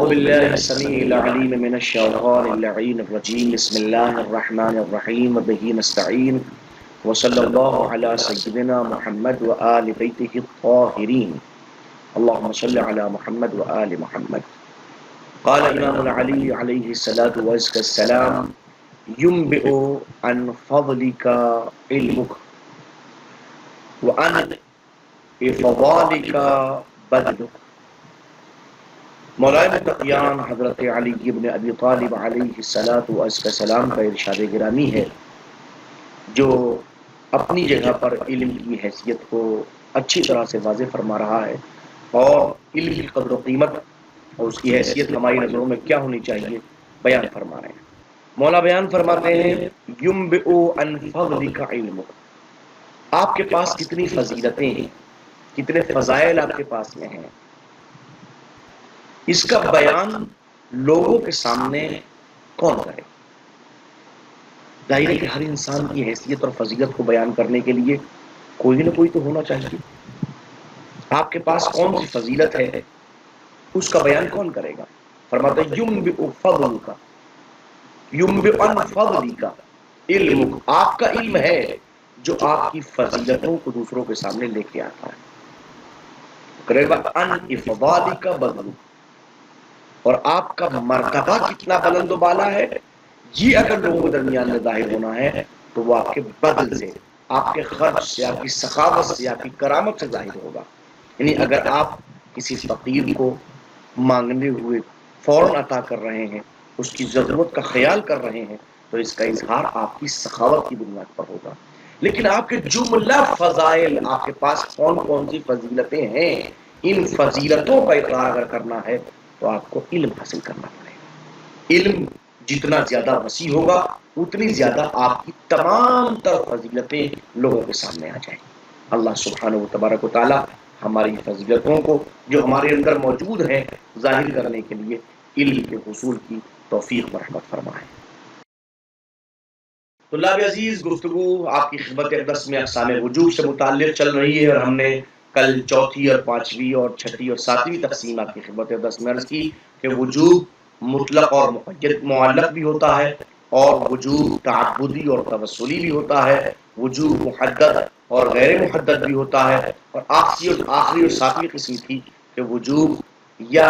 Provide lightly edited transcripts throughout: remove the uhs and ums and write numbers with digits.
أعوذ بالله السميع العليم من الشيطان اللعين الرجيم بسم الله الرحمن الرحيم وبه نستعين وصلى الله على سيدنا محمد وآل بيته الطاهرين اللهم صل على محمد وآل محمد. قال إمام العلي عليه الصلاة والسلام ينبئ عن فضلك علمك وعن إفضالك بدلك. مولانا تقیان حضرت علی ابن ابی طالب علیہ السلام کا ارشاد گرامی ہے، جو اپنی جگہ پر علم کی حیثیت کو اچھی طرح سے واضح فرما رہا ہے اور علم کی قدر و قیمت اور اس کی حیثیت ہماری نظروں میں کیا ہونی چاہیے بیان فرما رہے ہیں۔ مولا بیان فرماتے ہیں یُنبِئُ عن فضلک علمک، آپ کے پاس کتنی فضیلتیں ہیں، کتنے فضائل آپ کے پاس میں ہیں، اس کا بیان لوگوں کے سامنے کون کرے؟ ظاہر ہے کہ ہر انسان کی حیثیت اور فضیلت کو بیان کرنے کے لیے کوئی نہ کوئی تو ہونا چاہیے۔ آپ کے پاس کون سی فضیلت ہے، اس کا بیان کون کرے گا؟ فرماتا ہے یُنبِئُ فضلک، یُنبِئُ عن فضلک علمک، آپ کا علم ہے جو آپ کی فضیلتوں کو دوسروں کے سامنے لے کے آتا ہے۔ کرے گا عن افضالک بدلک، اور آپ کا مرتبہ کتنا بلند و بالا ہے، یہ اگر لوگوں کے درمیان میں ظاہر ہونا ہے تو وہ آپ کے بدل سے، آپ کے خرچ سے، آپ کی سخاوت سے، آپ کی کرامت سے ظاہر ہوگا۔ یعنی اگر آپ کسی فقیر کو مانگنے ہوئے فوراً عطا کر رہے ہیں، اس کی ضرورت کا خیال کر رہے ہیں، تو اس کا اظہار آپ کی سخاوت کی بنیاد پر ہوگا۔ لیکن آپ کے جملہ فضائل، آپ کے پاس کون کون سی فضیلتیں ہیں، ان فضیلتوں کا اقرار اگر کرنا ہے تو آپ کو علم حاصل کرنا پڑے گا۔ علم جتنا زیادہ وسیع ہوگا اتنی زیادہ آپ کی تمام تر فضیلتیں لوگوں کے سامنے آ جائیں۔ اللہ سبحانہ و تبارک و تعالی ہماری فضیلتوں کو جو ہمارے اندر موجود ہیں ظاہر کرنے کے لیے علم کے حصول کی توفیق و رحمت فرمائے۔ طلاب عزیز، گفتگو آپ کی خدمت اقدس میں اقسام وجوب سے متعلق چل رہی ہے، اور ہم نے کل چوتھی اور پانچویں اور چھٹی اور ساتویں تقسیم آپ کی خدمت اقدس میں عرض کی کہ وجوب مطلق اور مقید معلق بھی ہوتا ہے، اور وجوب تعبدی اور توسلی بھی ہوتا ہے، وجوب محدد اور غیر محدد بھی ہوتا ہے، اور آخری اور ساتویں قسم تھی کہ وجوب یا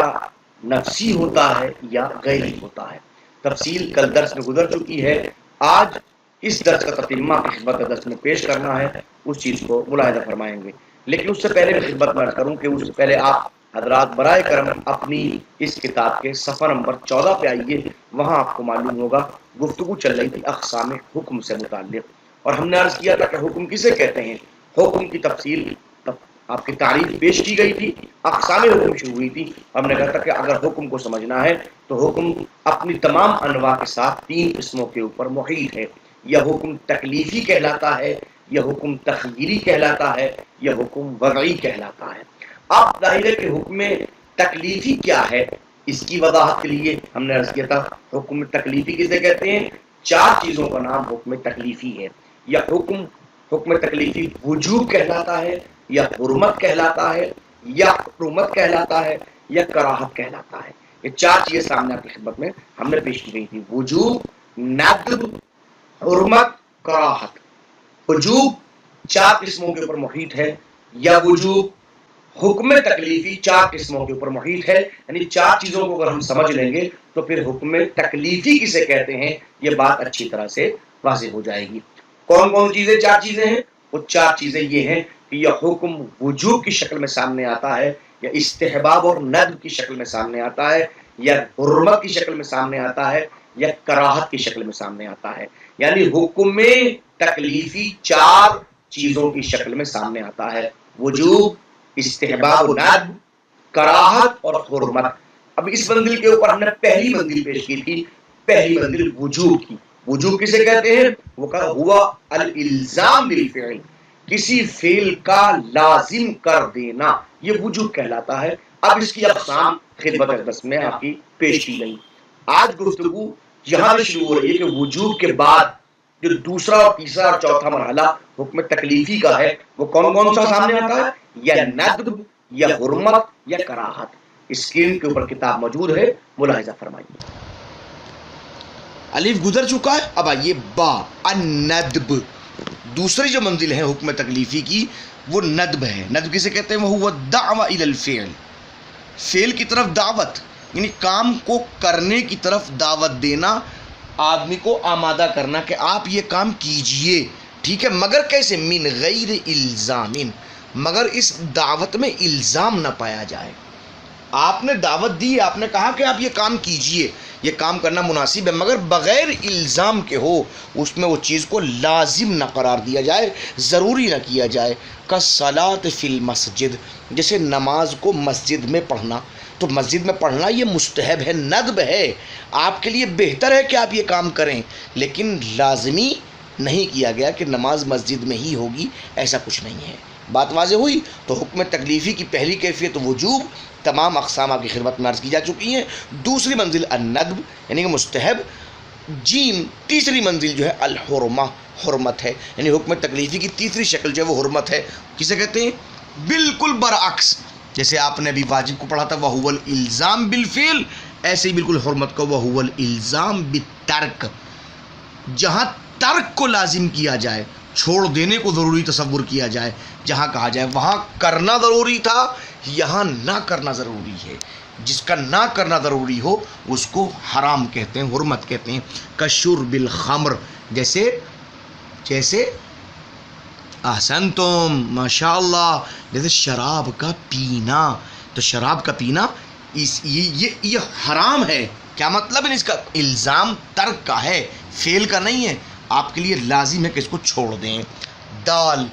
نفسی ہوتا ہے یا غیری ہوتا ہے۔ تفصیل کل درس میں گزر چکی ہے، آج اس درس کا تتمہ کی خدمت درس میں پیش کرنا ہے، اس چیز کو ملاحظہ فرمائیں گے۔ لیکن اس سے پہلے میں خدمت میں عرض کروں کہ اس سے پہلے آپ حضرات برائے کرم اپنی اس کتاب کے صفحہ نمبر 14 پہ آئیے، وہاں آپ کو معلوم ہوگا گفتگو چل رہی تھی اقسام حکم سے متعلق، اور ہم نے عرض کیا تھا کہ حکم کسے کہتے ہیں، حکم کی تفصیل آپ کی تعریف پیش کی گئی تھی، اقسام حکم شروع ہوئی تھی۔ ہم نے کہا تھا کہ اگر حکم کو سمجھنا ہے تو حکم اپنی تمام انواع کے ساتھ 3 قسموں کے اوپر محیط ہے، یا حکم تکلیفی کہلاتا ہے، یا حکم تخییری کہلاتا ہے، یا حکم وضعی کہلاتا ہے۔ اب ظاہر ہے کہ حکم تکلیفی کیا ہے، اس کی وضاحت کے لیے ہم نے عرض کیا تھا حکم تکلیفی کسے کہتے ہیں، 4 چیزوں کا نام حکم تکلیفی ہے۔ یا حکم تکلیفی وجوب کہلاتا ہے، یا حرمت کہلاتا ہے، یا حرمت کہلاتا ہے، یا کراہت کہلاتا ہے۔ یہ 4 چیزیں سامنے آپ کی خدمت میں ہم نے پیش کی گئی تھی، وجوب، ندب، حرمت، کراہت۔ وجوب 4 قسموں کے اوپر محیط ہے، یا وجوب حکم تکلیفی 4 قسموں کے اوپر محیط ہے، یعنی 4 چیزوں کو اگر ہم سمجھ لیں گے تو پھر حکم تکلیفی کسے کہتے ہیں یہ بات اچھی طرح سے واضح ہو جائے گی۔ کون کون چیزیں 4 چیزیں ہیں؟ وہ 4 چیزیں یہ ہیں کہ یہ حکم وجوب کی شکل میں سامنے آتا ہے، یا استحباب اور ندب کی شکل میں سامنے آتا ہے، یا حرمت کی شکل میں سامنے آتا ہے، یا کراہت کی شکل میں سامنے آتا ہے۔ یعنی حکم تکلیفی 4 چیزوں کی شکل میں سامنے آتا ہے، وجوب، استحباب و ندب، کراہت اور حرمت۔ اب اس منزل کے اوپر ہم نے پہلی منزل پیش کی تھی، پہلی منزل وجوب کی۔ وجوب کسے کہتے ہیں؟ وہ کہا ہوا الالزام بالفعل، کسی فعل کا لازم کر دینا، یہ وجوب کہلاتا ہے۔ اب اس کی اقسام خدمت اقدس میں آپ کی پیش کی گئی۔ آج گفتگو یہاں سے شروع ہو رہی ہے کہ وجوب کے بعد جو دوسرا اور تیسرا اور چوتھا مرحلہ حکم تکلیفی کا ہے وہ کون کون سا سامنے آتا ہے، یا ندب، یا حرمت، یا کراہت۔ اسکرین کے اوپر کتاب موجود ہے، ملاحظہ فرمائیے۔ الف گزر چکا ہے، اب آئیے با، الندب، دوسری جو منزل ہے حکم تکلیفی کی وہ ندب ہے۔ ندب کسے کہتے ہیں؟ وہ الدعوہ الی الفعل، فعل کی طرف دعوت، یعنی کام کو کرنے کی طرف دعوت دینا، آدمی کو آمادہ کرنا کہ آپ یہ کام کیجئے، ٹھیک ہے، مگر کیسے؟ من غیر الزام، مگر اس دعوت میں الزام نہ پایا جائے۔ آپ نے دعوت دی، آپ نے کہا کہ آپ یہ کام کیجئے، یہ کام کرنا مناسب ہے، مگر بغیر الزام کے ہو، اس میں وہ چیز کو لازم نہ قرار دیا جائے، ضروری نہ کیا جائے۔ کالصلاۃ فی المسجد، جیسے نماز کو مسجد میں پڑھنا، تو مسجد میں پڑھنا یہ مستحب ہے، ندب ہے، آپ کے لیے بہتر ہے کہ آپ یہ کام کریں، لیکن لازمی نہیں کیا گیا کہ نماز مسجد میں ہی ہوگی، ایسا کچھ نہیں ہے۔ بات واضح ہوئی؟ تو حکم تکلیفی کی پہلی کیفیت وجوب تمام اقسام کی خدمت میں عرض کی جا چکی ہیں۔ دوسری منزل الندب یعنی کہ مستحب۔ جیم تیسری منزل جو ہے الحرمہ، حرمت ہے، یعنی حکم تکلیفی کی تیسری شکل جو ہے وہ حرمت ہے۔ کسے کہتے ہیں؟ بالکل برعکس، جیسے آپ نے ابھی واجب کو پڑھا تھا وَهُوَ الْإِلْزَامُ بِالْفِعْلِ، ایسے ہی بالکل حرمت کو وَهُوَ الْإِلْزَامُ بِالتَّرْکِ، جہاں ترک کو لازم کیا جائے، چھوڑ دینے کو ضروری تصور کیا جائے، جہاں کہا جائے وہاں کرنا ضروری تھا، یہاں نہ کرنا ضروری ہے، جس کا نہ کرنا ضروری ہو اس کو حرام کہتے ہیں، حرمت کہتے ہیں۔ کشرب الخمر، جیسے احسنتم ماشاء اللہ، جیسے شراب کا پینا، تو شراب کا پینا یہ حرام ہے۔ کیا مطلب ہے؟ اس کا الزام ترک کا ہے، فعل کا نہیں ہے، آپ کے لیے لازم ہے کہ اس کو چھوڑ دیں۔ دال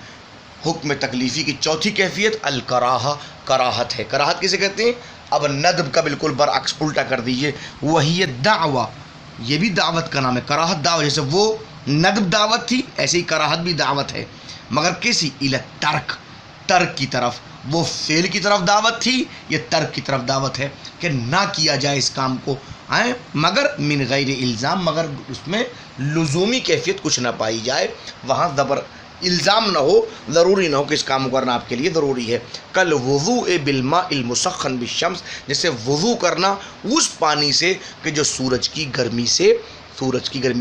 حکم تکلیفی کی چوتھی کیفیت الکراہہ، کراہت ہے۔ کراہت کسے کہتے ہیں؟ اب ندب کا بالکل برعکس الٹا کر دیجئے، وہی دعوہ، یہ بھی دعوت کا نام ہے، کراہت دعوت، جیسے وہ ندب دعوت تھی ایسے ہی کراہت بھی دعوت ہے، مگر کسی الی ترک، ترک کی طرف، وہ فعل کی طرف دعوت تھی، یہ ترک کی طرف دعوت ہے کہ نہ کیا جائے اس کام کو، مگر من غیر الزام، مگر اس میں لزومی کیفیت کچھ نہ پائی جائے، وہاں الزام نہ ہو، ضروری نہ ہو کہ اس کام کو کرنا آپ کے لیے ضروری ہے۔ کل وضوء بالماء المسخن بالشمس، جیسے وضو کرنا اس پانی سے کہ جو سورج کی گرمی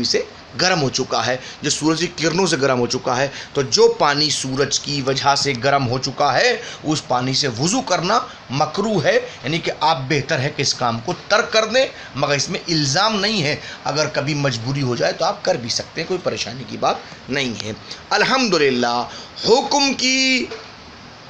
سے گرم ہو چکا ہے، جو سورج کی کرنوں سے گرم ہو چکا ہے، تو جو پانی سورج کی وجہ سے گرم ہو چکا ہے اس پانی سے وضو کرنا مکروہ ہے، یعنی کہ آپ بہتر ہے کہ اس کام کو ترک کر دیں، مگر اس میں الزام نہیں ہے، اگر کبھی مجبوری ہو جائے تو آپ کر بھی سکتے ہیں، کوئی پریشانی کی بات نہیں ہے۔ الحمدللہ حکم کی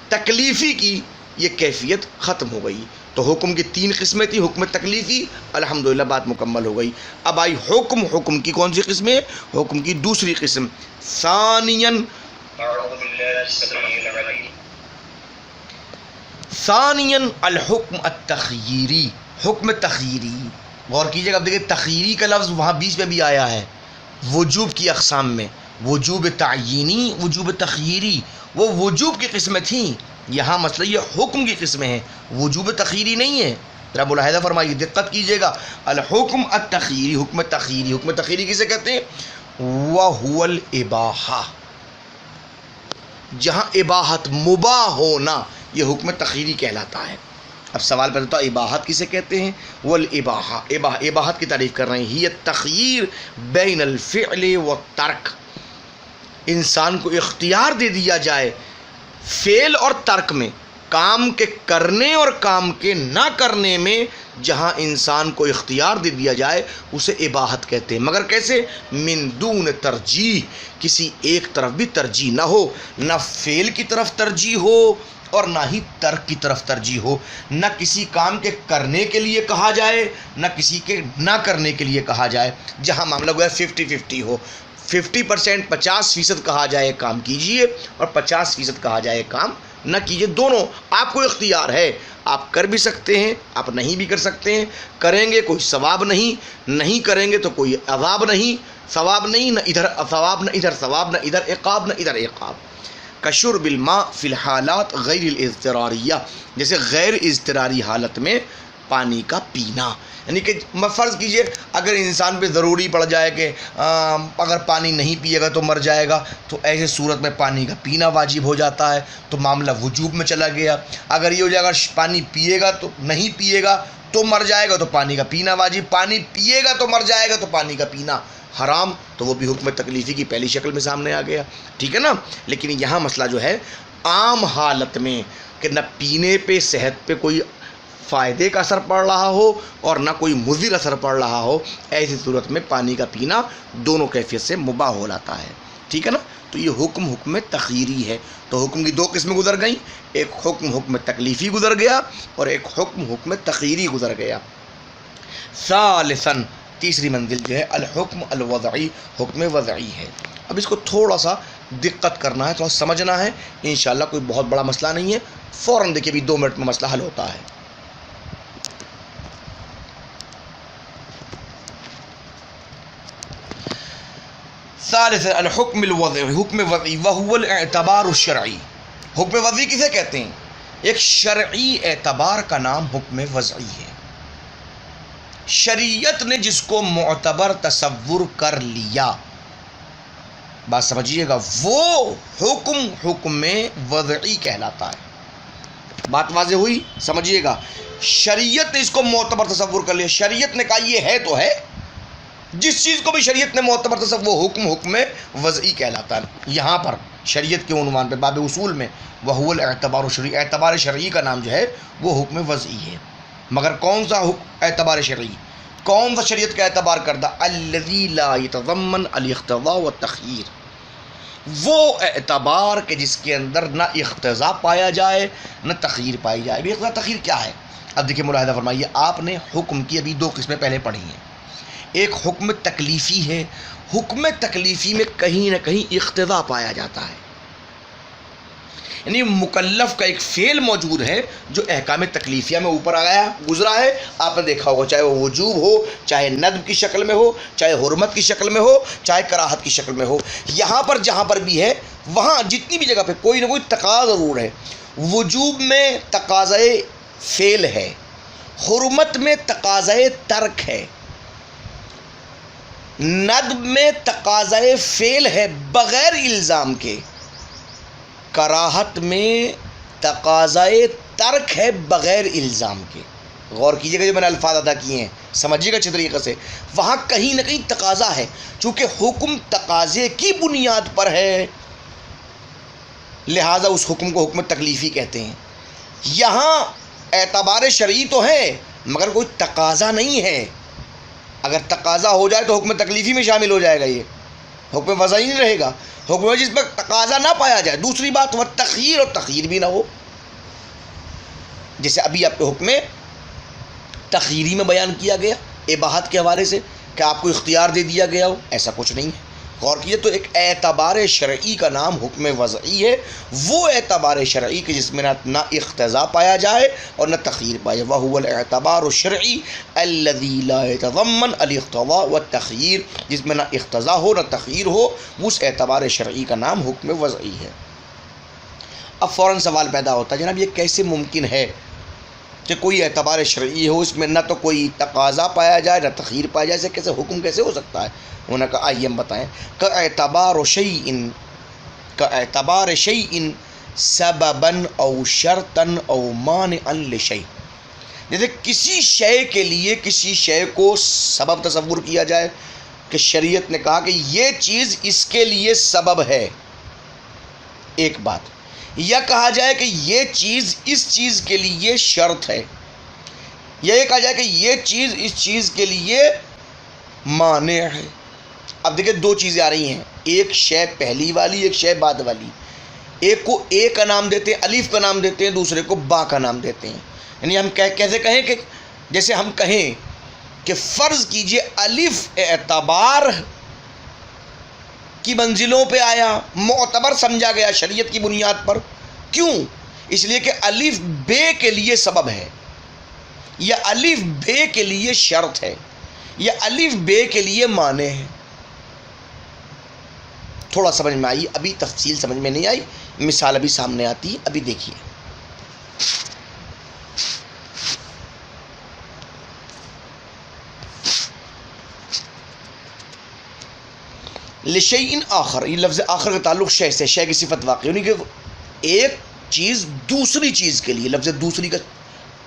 تکلیفی کی یہ کیفیت ختم ہو گئی۔ تو حکم کی 3 قسمیں تھی، حکم تکلیفی، الحمدللہ بات مکمل ہو گئی۔ اب آئی حکم کی کون سی قسمیں؟ حکم کی دوسری قسم ثانیاً الحکم التخییری، حکم تخییری۔ غور کیجئے گا، اب دیکھیں تخییری کا لفظ وہاں بیچ میں بھی آیا ہے وجوب کی اقسام میں، وجوب تعیینی، وجوب تخییری، وہ وجوب کی قسمیں تھیں، یہاں مسئلہ یہ حکم کی قسمیں ہیں، وجوب تخییری نہیں ہے۔ ذرا ملاحظہ فرمائیے، دقت کیجئے گا، الحکم التخییری، حکم تخییری، حکم تخییری کسے کہتے ہیں؟ وَهُوَ الْإِبَاحَةُ، جہاں اباحت، مباح ہونا، یہ حکم تخییری کہلاتا ہے۔ اب سوال پیدا ہوتا ہے اباحت کسے کہتے ہیں؟ والاباحہ، اباحت کی تعریف کر رہے ہیں، ہی التخییر بین الفعل والترک، انسان کو اختیار دے دیا جائے فعل اور ترک میں، کام کے کرنے اور کام کے نہ کرنے میں جہاں انسان کو اختیار دے دیا جائے اسے اباحت کہتے ہیں، مگر کیسے؟ من دون ترجیح، کسی ایک طرف بھی ترجیح نہ ہو، نہ فعل کی طرف ترجیح ہو اور نہ ہی ترک کی طرف ترجیح ہو، نہ کسی کام کے کرنے کے لیے کہا جائے نہ کسی کے نہ کرنے کے لیے کہا جائے، جہاں معاملہ گویا 50-50 ہو، 50% 50% کہا جائے کام کیجئے اور 50% کہا جائے کام نہ کیجئے، دونوں آپ کو اختیار ہے، آپ کر بھی سکتے ہیں، آپ نہیں بھی کر سکتے ہیں، کریں گے کوئی ثواب نہیں کریں گے تو کوئی عذاب نہیں، ثواب نہیں، نہ ادھر ثواب نہ ادھر ثواب، نہ ادھر عقاب نہ ادھر عقاب۔ کشرب الماء فی الحالات غیر الاضطراریہ، جیسے غیر اضطراری حالت میں پانی کا پینا. یعنی کہ فرض کیجئے اگر انسان پہ ضروری پڑ جائے کہ اگر پانی نہیں پیے گا تو مر جائے گا، تو ایسے صورت میں پانی کا پینا واجب ہو جاتا ہے، تو معاملہ وجوب میں چلا گیا. اگر یہ ہو جائے گا پانی پیے گا تو نہیں پیے گا تو مر جائے گا، تو پانی کا پینا واجب. پانی پیے گا تو مر جائے گا، تو پانی کا پینا حرام. تو وہ بھی حکم تکلیفی کی پہلی شکل میں سامنے آ گیا. ٹھیک ہے نا. لیکن یہاں مسئلہ جو ہے عام حالت میں کہ نہ پینے پہ صحت پہ کوئی فائدے کا اثر پڑ رہا ہو اور نہ کوئی مضر اثر پڑ رہا ہو، ایسی صورت میں پانی کا پینا دونوں کیفیت سے مباح ہو جاتا ہے. ٹھیک ہے نا. تو یہ حکم تخیری ہے. تو حکم کی دو قسمیں گزر گئیں، ایک حکم تکلیفی گزر گیا اور ایک حکم تخیری گزر گیا. ثالثاً تیسری منزل جو ہے الحکم الوضعی، حکم وضعی ہے. اب اس کو تھوڑا سا دقت کرنا ہے، تھوڑا سمجھنا ہے. انشاءاللہ کوئی بہت بڑا مسئلہ نہیں ہے، فوراً دیکھیے بھی 2 منٹ میں مسئلہ حل ہوتا ہے. ثالث الحکم الوضعی، حکم وضعی وہو الاعتبار الشرعی. حکم وضعی کسے کہتے ہیں؟ ایک شرعی اعتبار کا نام حکم وضعی ہے. شریعت نے جس کو معتبر تصور کر لیا، بات سمجھیے گا، وہ حکم وضعی کہلاتا ہے. بات واضح ہوئی؟ سمجھیے گا. شریعت نے اس کو معتبر تصور کر لیا، شریعت نے کہا یہ ہے تو ہے. جس چیز کو بھی شریعت نے معتبر تصور، وہ حکم وضعی کہلاتا ہے. یہاں پر شریعت کے عنوان پہ باب اصول میں وہو الاعتبار الشرعی، اعتبار شرعی کا نام جو ہے وہ حکم وضعی ہے. مگر کون سا اعتبار شرعی؟ کون سا شریعت کا اعتبار کردہ؟ الذی لا یتضمن الاقتضاء والتخییر. وہ اعتبار کہ جس کے اندر نہ اقتضاء پایا جائے نہ تخییر پائی جائے. بھی اقتضاء تخییر کیا ہے؟ اب دیکھیں ملاحظہ فرمائیے، آپ نے حکم کی ابھی 2 قسمیں پہلے پڑھی ہیں. ایک حکم تکلیفی ہے. حکم تکلیفی میں کہیں نہ کہیں اقتضاء پایا جاتا ہے، یعنی مکلف کا ایک فعل موجود ہے جو احکام تکلیفیہ میں اوپر آیا گزرا ہے. آپ نے دیکھا ہوگا، چاہے وہ وجوب ہو، چاہے ندب کی شکل میں ہو، چاہے حرمت کی شکل میں ہو، چاہے کراہت کی شکل میں ہو. یہاں پر جہاں پر بھی ہے، وہاں جتنی بھی جگہ پہ کوئی نہ کوئی تقاضا ضرور ہے. وجوب میں تقاضائے فعل ہے، حرمت میں تقاضائے ترک ہے، ندب میں تقاضائے فعل ہے بغیر الزام کے، کراہت میں تقاضائے ترک ہے بغیر الزام کے. غور کیجیے گا جو میں نے الفاظ ادا کیے ہیں، سمجھیے گا اچھی طریقے سے. وہاں کہیں نہ کہیں تقاضا ہے، چونکہ حکم تقاضے کی بنیاد پر ہے، لہذا اس حکم کو حکم تکلیفی کہتے ہیں. یہاں اعتبار شرعی تو ہے مگر کوئی تقاضا نہیں ہے. اگر تقاضا ہو جائے تو حکم تکلیفی میں شامل ہو جائے گا، یہ حکم وضعی نہیں رہے گا. حکم جس پر تقاضا نہ پایا جائے. دوسری بات وہ تخییر، اور تخییر بھی نہ ہو، جیسے ابھی آپ کے حکم تخییری میں بیان کیا گیا اباحت کے حوالے سے کہ آپ کو اختیار دے دیا گیا ہو، ایسا کچھ نہیں ہے. غور کیجیے، تو ایک اعتبار شرعی کا نام حکم وضعی ہے. وہ اعتبار شرعی کہ جس میں نہ اقتضاء پایا جائے اور نہ تخییر پایا جائے. وہو الاعتبار الشرعی الذی لا یتضمن الاقتضاء والتخییر، جس میں نہ اقتضاء ہو نہ تخییر ہو، اس اعتبار شرعی کا نام حکم وضعی ہے. اب فوراً سوال پیدا ہوتا ہے، جناب یہ کیسے ممکن ہے کہ کوئی اعتبار شرعی ہو، اس میں نہ تو کوئی تقاضا پایا جائے نہ تخییر پایا جائے، کیسے حکم کیسے ہو سکتا ہے؟ انہوں نے کہا آئیے ہم بتائیں. کاعتبار شیء سببا او شرطا او مانعا لشیء. جیسے کسی شے کے لیے کسی شے کو سبب تصور کیا جائے کہ شریعت نے کہا کہ یہ چیز اس کے لیے سبب ہے، ایک بات. یا کہا جائے کہ یہ چیز اس چیز کے لیے شرط ہے، یا یہ کہا جائے کہ یہ چیز اس چیز کے لیے مانع ہے. اب دیکھیں 2 چیزیں آ رہی ہیں، ایک شے پہلی والی، ایک شے بعد والی. ایک کو اے کا نام دیتے ہیں، الف کا نام دیتے ہیں، دوسرے کو با کا نام دیتے ہیں. یعنی ہم کیسے کہیں کہ جیسے ہم کہیں کہ فرض کیجئے الف اعتبار کی منزلوں پہ آیا، معتبر سمجھا گیا شریعت کی بنیاد پر. کیوں؟ اس لیے کہ الف بے کے لیے سبب ہے، یا الف بے کے لیے شرط ہے، یا الف بے کے لیے معنی ہے. تھوڑا سمجھ میں آئی، ابھی تفصیل سمجھ میں نہیں آئی، مثال ابھی سامنے آتی ہے، ابھی دیکھیے. لشیء آخر، یہ لفظ آخر کا تعلق شے سے، شے کی صفت واقع، یعنی کہ ایک چیز دوسری چیز کے لیے، لفظ دوسری کا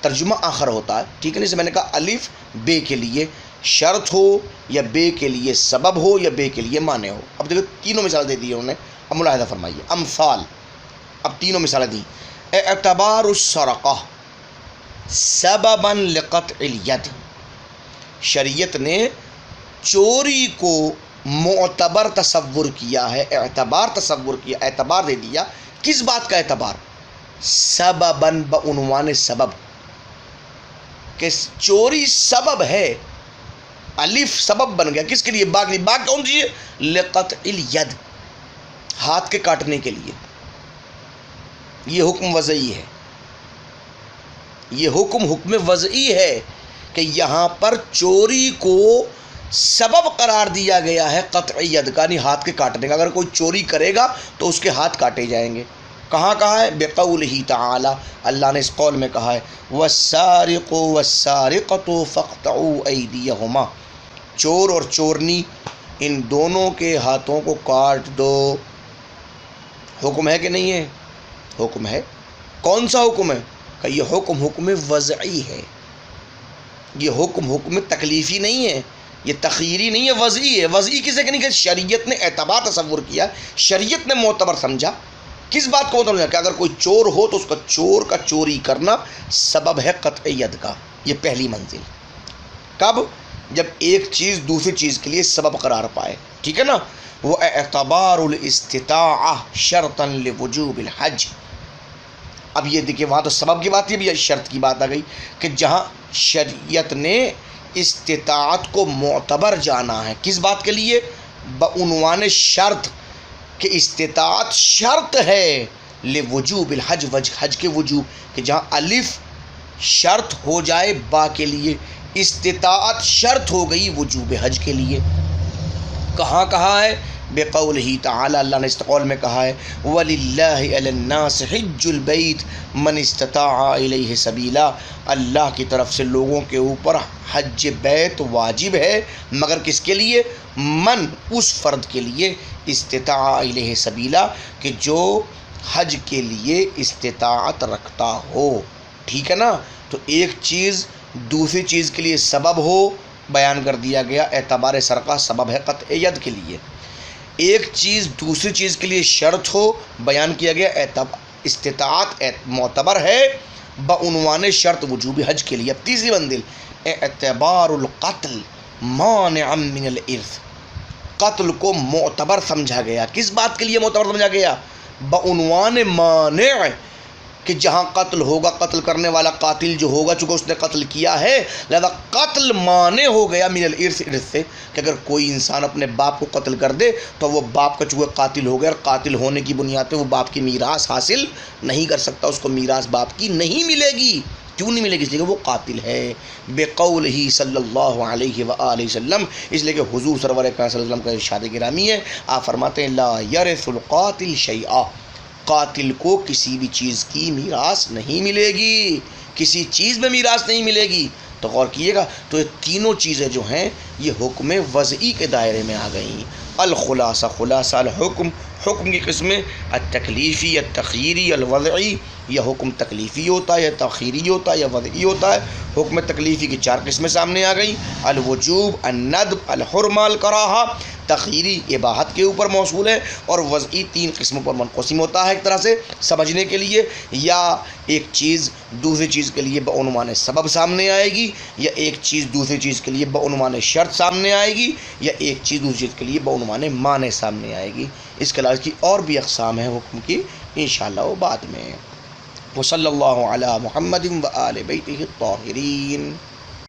ترجمہ آخر ہوتا ہے، ٹھیک ہے. جیسے میں نے کہا الف بے کے لیے شرط ہو، یا بے کے لیے سبب ہو، یا بے کے لیے معنی ہو. اب دیکھو تینوں مثال دے دی انہوں نے، اب ملاحظہ فرمائیے. امثال، اب تینوں مثالیں دیں. اعتبار السرقہ سببا لقطع الید، شریعت نے چوری کو معتبر تصور کیا ہے، اعتبار تصور کیا، اعتبار دے دیا. کس بات کا اعتبار؟ سبباً، بعنوان سبب، کہ چوری سبب ہے. الف سبب بن گیا کس کے لیے؟ باغ. باغ کون سی ہے؟ لقطع الید، ہاتھ کے کاٹنے کے لیے. یہ حکم وضعی ہے، یہ حکم وضعی ہے کہ یہاں پر چوری کو سبب قرار دیا گیا ہے قطع ید کا، یعنی ہاتھ کے کاٹنے کا. اگر کوئی چوری کرے گا تو اس کے ہاتھ کاٹے جائیں گے. کہاں کہا ہے؟ بقولہ تعالی، اللہ نے اس قول میں کہا ہے والسارق والسارقۃ فاقطعوا ایدیہما، چور اور چورنی ان دونوں کے ہاتھوں کو کاٹ دو. حکم ہے کہ نہیں ہے؟ حکم ہے. کون سا حکم ہے؟ کہ یہ حکم وضعی ہے. یہ حکم تکلیفی نہیں ہے، یہ تخیری نہیں ہے، وضعی ہے. وضعی کسے کہ نہیں کہ شریعت نے اعتبار تصور کیا، شریعت نے معتبر سمجھا. کس بات کو معتبر سمجھا؟ کہ اگر کوئی چور ہو تو اس کا چور کا چوری کرنا سبب ہے قطع ید کا. یہ پہلی منزل. کب؟ جب ایک چیز دوسری چیز کے لیے سبب قرار پائے. ٹھیک ہے نا. وہ اعتبار الاستطاعہ شرطا لوجوب الحج. اب یہ دیکھیے وہاں تو سبب کی بات تھی، اب یہ شرط کی بات آ گئی کہ جہاں شریعت نے استطاعت کو معتبر جانا ہے. کس بات کے لیے؟ بعنوان شرط، کہ استطاعت شرط ہے لوجوب الحج، حج کے وجوب. کہ جہاں الف شرط ہو جائے با کے لیے، استطاعت شرط ہو گئی وجوب حج کے لیے. کہاں کہا ہے؟ بقولہ تعالی، اللہ نے اس قول میں کہا ہے وَلِلَّهِ عَلَى النَّاسِ حِجُّ الْبَيْتِ مَنِ اسْتَطَاعَ إِلَيْهِ سَبِيلًا، اللہ کی طرف سے لوگوں کے اوپر حج بیت واجب ہے، مگر کس کے لیے؟ من، اس فرد کے لیے، استطاع الیہ سبیلا، کہ جو حج کے لیے استطاعت رکھتا ہو. ٹھیک ہے نا. تو ایک چیز دوسری چیز کے لیے سبب ہو، بیان کر دیا گیا اعتبار سرقہ سبب ہے قطع ید کے لیے. ایک چیز دوسری چیز کے لیے شرط ہو، بیان کیا گیا استطاعت معتبر ہے بعنوان شرط وجوب حج کے لیے. اب تیسری منزل اعتبار القتل مانعا من الارث، قتل کو معتبر سمجھا گیا. کس بات کے لیے معتبر سمجھا گیا؟ بعنوان مانع، کہ جہاں قتل ہوگا، قتل کرنے والا قاتل جو ہوگا، چونکہ اس نے قتل کیا ہے لہذا قتل مانع ہو گیا من الارث، ارث سے. کہ اگر کوئی انسان اپنے باپ کو قتل کر دے تو وہ باپ کا چونکہ قاتل ہو گیا، اور قاتل ہونے کی بنیاد پہ وہ باپ کی میراث حاصل نہیں کر سکتا، اس کو میراث باپ کی نہیں ملے گی. کیوں نہیں ملے گی؟ اس لیے کہ وہ قاتل ہے. بقولہ صلی اللہ علیہ وآلہ وسلم، اس لیے کہ حضور سرور اکرم صلی اللہ علیہ وسلم کا ارشاد گرامی ہے، آپ فرماتے ہیں لا یرث القاتل شیئا، قاتل کو کسی بھی چیز کی میراث نہیں ملے گی، کسی چیز میں میراث نہیں ملے گی. تو غور کیے گا، تو یہ تینوں چیزیں جو ہیں یہ حکم وضعی کے دائرے میں آ گئیں. الخلاصہ، خلاصہ الحکم، حکم کی قسمیں التکلیفی، التخیری، الوضعی. یہ حکم تکلیفی ہوتا ہے، یا تخیری ہوتا ہے، یا وضعی ہوتا ہے. حکم تکلیفی کی 4 قسمیں سامنے آ گئیں: الوجوب، الندب، الحرمہ، الکراہہ. تخیری اباحت کے اوپر موصول ہے، اور وضعی 3 قسموں پر منقسم ہوتا ہے ایک طرح سے سمجھنے کے لیے. یا ایک چیز دوسری چیز کے لیے بعنوان سبب سامنے آئے گی، یا ایک چیز دوسری چیز کے لیے بعنوان شرط سامنے آئے گی، یا ایک چیز دوسری چیز کے لیے بعنوان معنی سامنے آئے گی. اس کے علاوہ کی اور بھی اقسام ہیں حکم کی، انشاءاللہ وہ بعد میں. وصلی اللہ علی محمد و آل بیتہ الطاہرین.